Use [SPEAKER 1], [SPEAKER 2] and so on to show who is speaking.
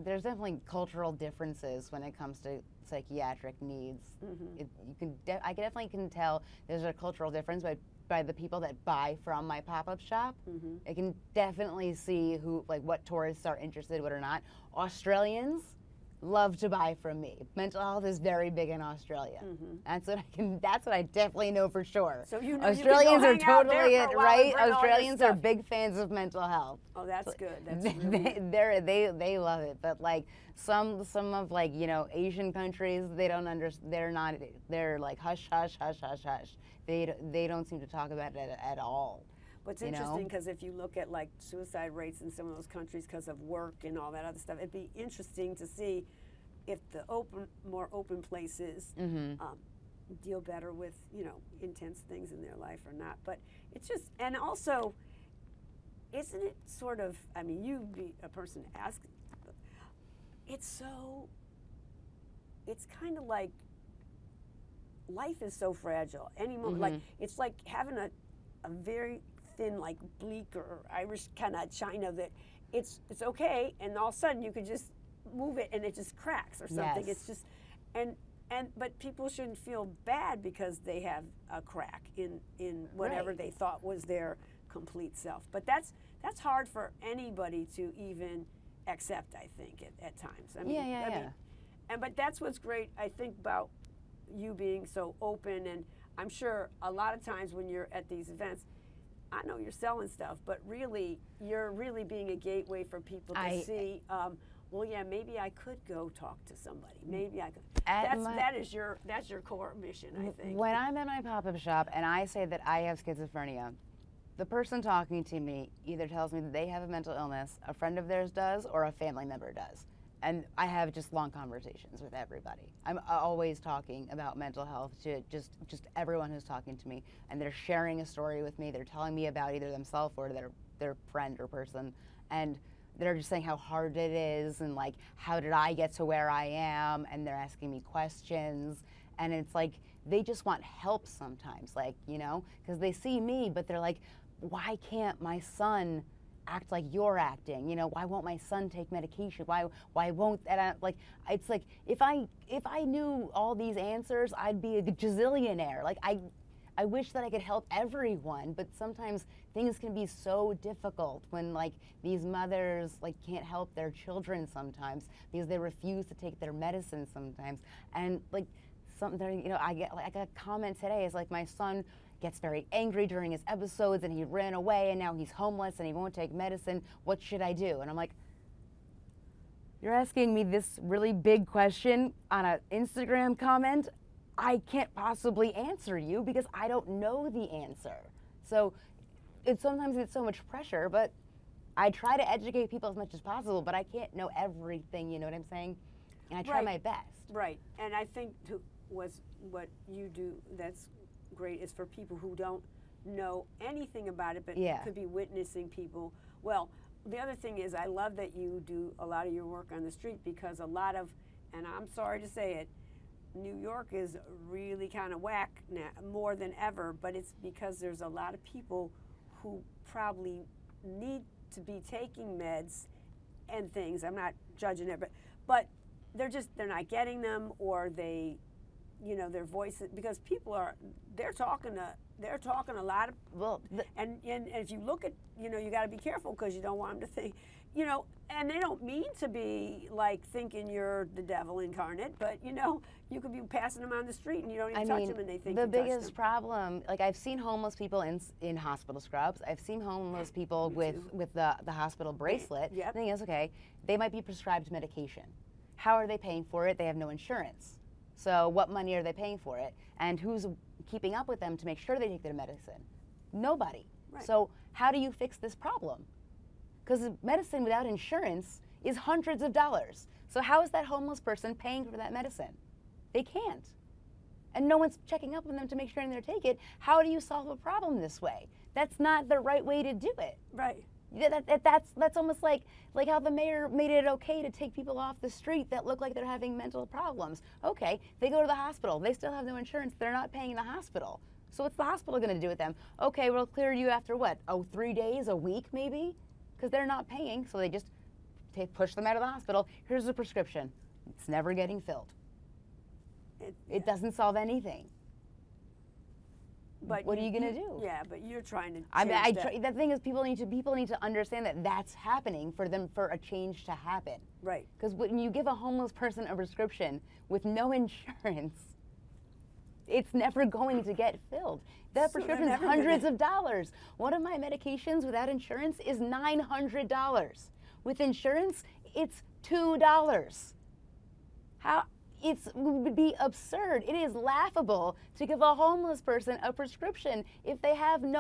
[SPEAKER 1] there's definitely cultural differences when it comes to psychiatric needs. I definitely can tell there's a cultural difference by the people that buy from my pop-up shop. I can definitely see what tourists are interested, what are not. Australians love to buy from me. Mental health is very big in Australia. That's what I definitely know for sure.
[SPEAKER 2] So you know
[SPEAKER 1] Australians
[SPEAKER 2] you can go
[SPEAKER 1] are totally
[SPEAKER 2] hang out there for a while
[SPEAKER 1] right.
[SPEAKER 2] and bring all your
[SPEAKER 1] Australians are
[SPEAKER 2] stuff.
[SPEAKER 1] big fans of mental health.
[SPEAKER 2] Oh, that's good. That's
[SPEAKER 1] They love it. But like some of Asian countries, they don't understand. They're like hush hush hush hush hush. They don't seem to talk about it at all.
[SPEAKER 2] What's interesting, because if you look at like suicide rates in some of those countries because of work and all that other stuff, it'd be interesting to see if the more open places deal better with intense things in their life or not. But it's just, and also, isn't it sort of? I mean, you be a person to ask. It's kind of like life is so fragile. Any moment, like it's like having a very thin, like bleak or Irish kind of china that it's okay, and all of a sudden you could just move it and it just cracks or something.
[SPEAKER 1] Yes.
[SPEAKER 2] It's just but people shouldn't feel bad because they have a crack in whatever they thought was their complete self. But that's hard for anybody to even accept, I think, at times. I mean, but that's what's great, I think, about you being so open. And I'm sure a lot of times when you're at these events, I know you're selling stuff, but really, you're really being a gateway for people to see, well, yeah, maybe I could go talk to somebody. Maybe I could. That's your core mission, I think.
[SPEAKER 1] When I'm at my pop-up shop and I say that I have schizophrenia, the person talking to me either tells me that they have a mental illness, a friend of theirs does, or a family member does. And I have just long conversations with everybody. I'm always talking about mental health to just everyone who's talking to me, and they're sharing a story with me. They're telling me about either themselves or their friend or person, and they're just saying how hard it is and like, how did I get to where I am? And they're asking me questions, and it's like they just want help sometimes, like, because they see me, but they're like, why can't my son act like you're acting? Why won't my son take medication? Why won't that? It's like if I knew all these answers, I'd be a gazillionaire. Like I wish that I could help everyone, but sometimes things can be so difficult when like these mothers like can't help their children sometimes because they refuse to take their medicine sometimes. And like something, I get like a comment today is like, my son gets very angry during his episodes and he ran away and now he's homeless and he won't take medicine. What should I do? And I'm like, you're asking me this really big question on an Instagram comment? I can't possibly answer you because I don't know the answer. So sometimes it's so much pressure, but I try to educate people as much as possible, but I can't know everything, you know what I'm saying? And I try my best.
[SPEAKER 2] Right, and I think what you do that's great is for people who don't know anything about it, but could be witnessing people. Well, the other thing is I love that you do a lot of your work on the street because a lot of, and I'm sorry to say it, New York is really kind of whack now, more than ever, but it's because there's a lot of people who probably need to be taking meds and things. I'm not judging it, but they're not getting them, or they, their voices, because people they're talking a lot of, and if you look at, you got to be careful because you don't want them to think, and they don't mean to be like thinking you're the devil incarnate, but you could be passing them on the street and you don't even touch them and they think
[SPEAKER 1] the
[SPEAKER 2] you touched
[SPEAKER 1] biggest
[SPEAKER 2] them.
[SPEAKER 1] problem, like I've seen homeless people in hospital scrubs. I've seen homeless people with the hospital bracelet. The thing is, okay, they might be prescribed medication. How are they paying for it? They have no insurance. So what money are they paying for it? And who's keeping up with them to make sure they take their medicine? Nobody.
[SPEAKER 2] Right.
[SPEAKER 1] So how do you fix this problem? Because medicine without insurance is hundreds of dollars. So how is that homeless person paying for that medicine? They can't. And no one's checking up on them to make sure they take it. How do you solve a problem this way? That's not the right way to do it.
[SPEAKER 2] Right.
[SPEAKER 1] That's almost like how the mayor made it okay to take people off the street that look like they're having mental problems. Okay, they go to the hospital. They still have no insurance. They're not paying the hospital. So what's the hospital going to do with them? Okay, we'll clear you after what? 3 days, a week maybe? Because they're not paying, so they just push them out of the hospital. Here's a prescription. It's never getting filled. It doesn't solve anything.
[SPEAKER 2] But
[SPEAKER 1] what are you going to do?
[SPEAKER 2] Yeah, but you're trying to change that.
[SPEAKER 1] The thing is, people need to understand that that's happening for a change to happen.
[SPEAKER 2] Right.
[SPEAKER 1] Because when you give a homeless person a prescription with no insurance, it's never going to get filled. That prescription is hundreds of dollars. One of my medications without insurance is $900. With insurance, it's $2. It would be absurd. It is laughable to give a homeless person a prescription if they have no